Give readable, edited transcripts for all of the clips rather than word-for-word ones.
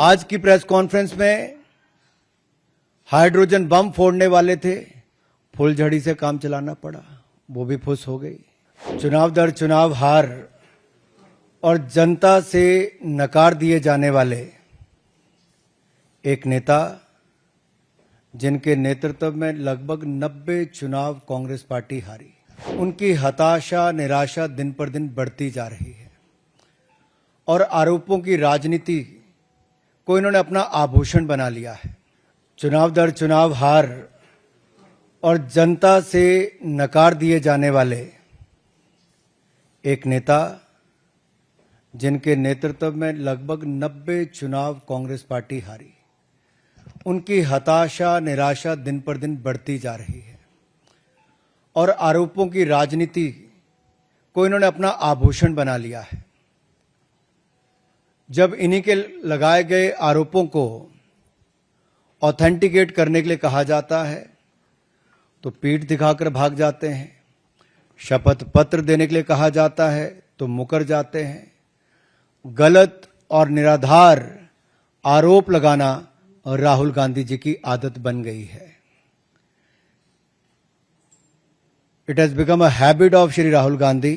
आज की press conference में हाइड्रोजन बम फोड़ने वाले थे, फुलझड़ी से काम चलाना पड़ा, वो भी फुस हो गई। चुनाव दर चुनाव हार और जनता से नकार दिए जाने वाले एक नेता, जिनके नेतृत्व में लगभग 90 चुनाव कांग्रेस पार्टी हारी, उनकी हताशा निराशा दिन पर दिन बढ़ती जा रही है और आरोपों की राजनीति को इन्होंने अपना आभूषण बना लिया है। चुनाव दर चुनाव हार और जनता से नकार दिए जाने वाले एक नेता, जिनके नेतृत्व में लगभग 90 चुनाव कांग्रेस पार्टी हारी, उनकी हताशा निराशा दिन पर दिन बढ़ती जा रही है और आरोपों की राजनीति को इन्होंने अपना आभूषण बना लिया है। जब इन्हीं के लगाए गए आरोपों को ऑथेंटिकेट करने के लिए कहा जाता है तो पीठ दिखाकर भाग जाते हैं, शपथ पत्र देने के लिए कहा जाता है तो मुकर जाते हैं। गलत और निराधार आरोप लगाना और राहुल गांधी जी की आदत बन गई है। It has become a habit of Shri Rahul Gandhi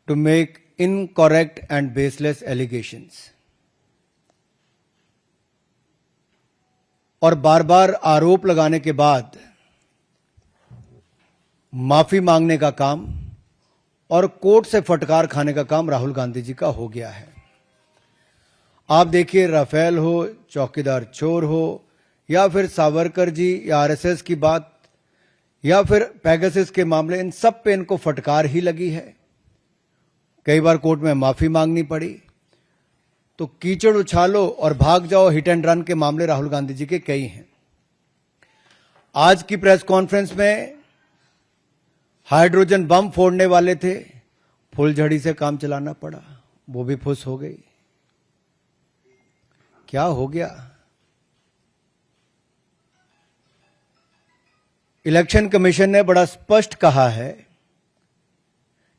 to make incorrect and baseless allegations और बार बार आरोप लगाने के बाद माफी मांगने का काम और कोर्ट से फटकार खाने का काम राहुल गांधी जी का हो गया है। आप देखिए, राफेल हो, चौकीदार चोर हो, या फिर सावरकर जी या आरएसएस की बात, या फिर पेगासस के मामले, इन सब पे इनको फटकार ही लगी है। कई बार कोर्ट में माफी मांगनी पड़ी। तो कीचड़ उछालो और भाग जाओ हिट एंड रन के मामले राहुल गांधी जी के कई हैं। आज की प्रेस कॉन्फ्रेंस में हाइड्रोजन बम फोड़ने वाले थे, फुलझड़ी से काम चलाना पड़ा, वो भी फुस हो गई। क्या हो गया? इलेक्शन कमीशन ने बड़ा स्पष्ट कहा है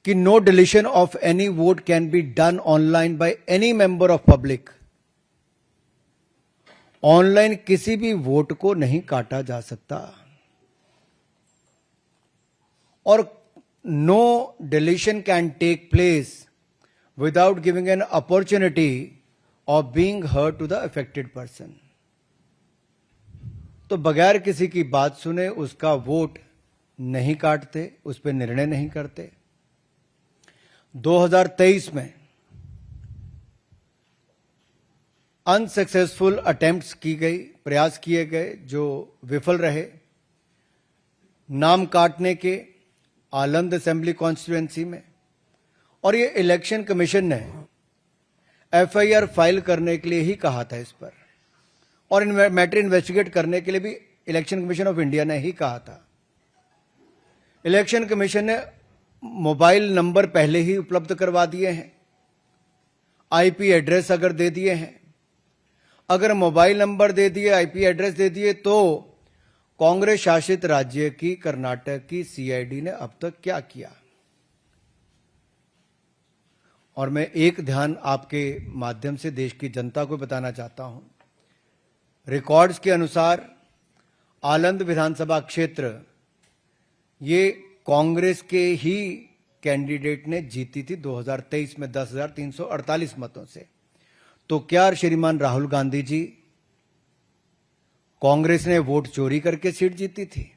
कि no deletion of any vote can be done online by any member of public. Online किसी भी वोट को नहीं काटा जा सकता और no deletion can take place without giving an opportunity of being heard to the affected person. तो बगैर किसी की बात सुने उसका वोट नहीं काटते, उस पर निर्णय नहीं करते। 2023 में अनसक्सेसफुल अटेम्प्ट्स की गई, प्रयास किए गए जो विफल रहे, नाम काटने के आलंद असेंबली कॉन्स्टिट्यूएंसी में। और ये इलेक्शन कमीशन ने एफआईआर फाइल करने के लिए ही कहा था इस पर, और मैटर इन्वेस्टिगेट करने के लिए भी इलेक्शन कमीशन ऑफ इंडिया ने ही कहा था। इलेक्शन कमीशन ने मोबाइल नंबर पहले ही उपलब्ध करवा दिए हैं, आईपी एड्रेस अगर दे दिए हैं, अगर मोबाइल नंबर दे दिए, आईपी एड्रेस दे दिए, तो कांग्रेस शासित राज्य की कर्नाटक की सीआईडी ने अब तक क्या किया? और मैं एक ध्यान आपके माध्यम से देश की जनता को बताना चाहता हूं। रिकॉर्ड्स के अनुसार आलंद विधानसभा क्षेत्र ये कांग्रेस के ही कैंडिडेट ने जीती थी 2023 में 10,348 मतों से। तो क्या श्रीमान राहुल गांधी जी, कांग्रेस ने वोट चोरी करके सीट जीती थी?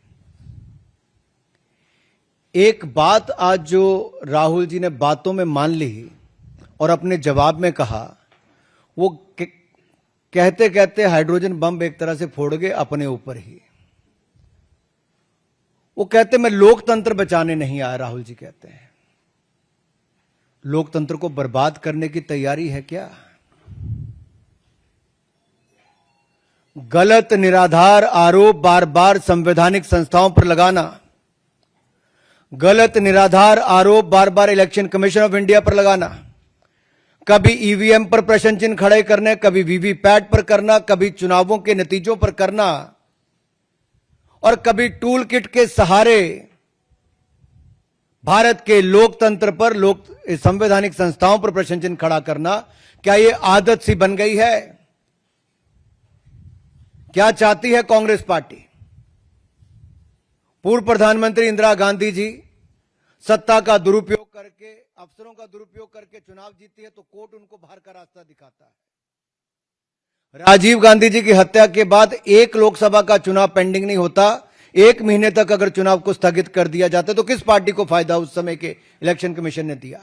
एक बात आज जो राहुल जी ने बातों में मान ली और अपने जवाब में कहा, वो कहते कहते हाइड्रोजन बम एक तरह से फोड़ गए अपने ऊपर ही। वो कहते मैं लोकतंत्र बचाने नहीं आया। राहुल जी कहते हैं लोकतंत्र को बर्बाद करने की तैयारी है क्या? गलत निराधार आरोप बार बार संवैधानिक संस्थाओं पर लगाना, गलत निराधार आरोप बार बार इलेक्शन कमीशन ऑफ इंडिया पर लगाना, कभी ईवीएम पर प्रश्न चिन्ह खड़े करने, कभी वीवीपैट पर करना, कभी चुनावों के नतीजों पर करना, और कभी टूल किट के सहारे भारत के लोकतंत्र पर, लोक संवैधानिक संस्थाओं पर प्रश्न चिन्ह खड़ा करना, क्या ये आदत सी बन गई है? क्या चाहती है कांग्रेस पार्टी? पूर्व प्रधानमंत्री इंदिरा गांधी जी सत्ता का दुरुपयोग करके, अफसरों का दुरुपयोग करके चुनाव जीती है तो कोर्ट उनको बाहर का रास्ता दिखाता है। राजीव गांधी जी की हत्या के बाद एक लोकसभा का चुनाव पेंडिंग नहीं होता, 1 महीने तक अगर चुनाव को स्थगित कर दिया जाता तो किस पार्टी को फायदा उस समय के इलेक्शन कमीशन ने दिया?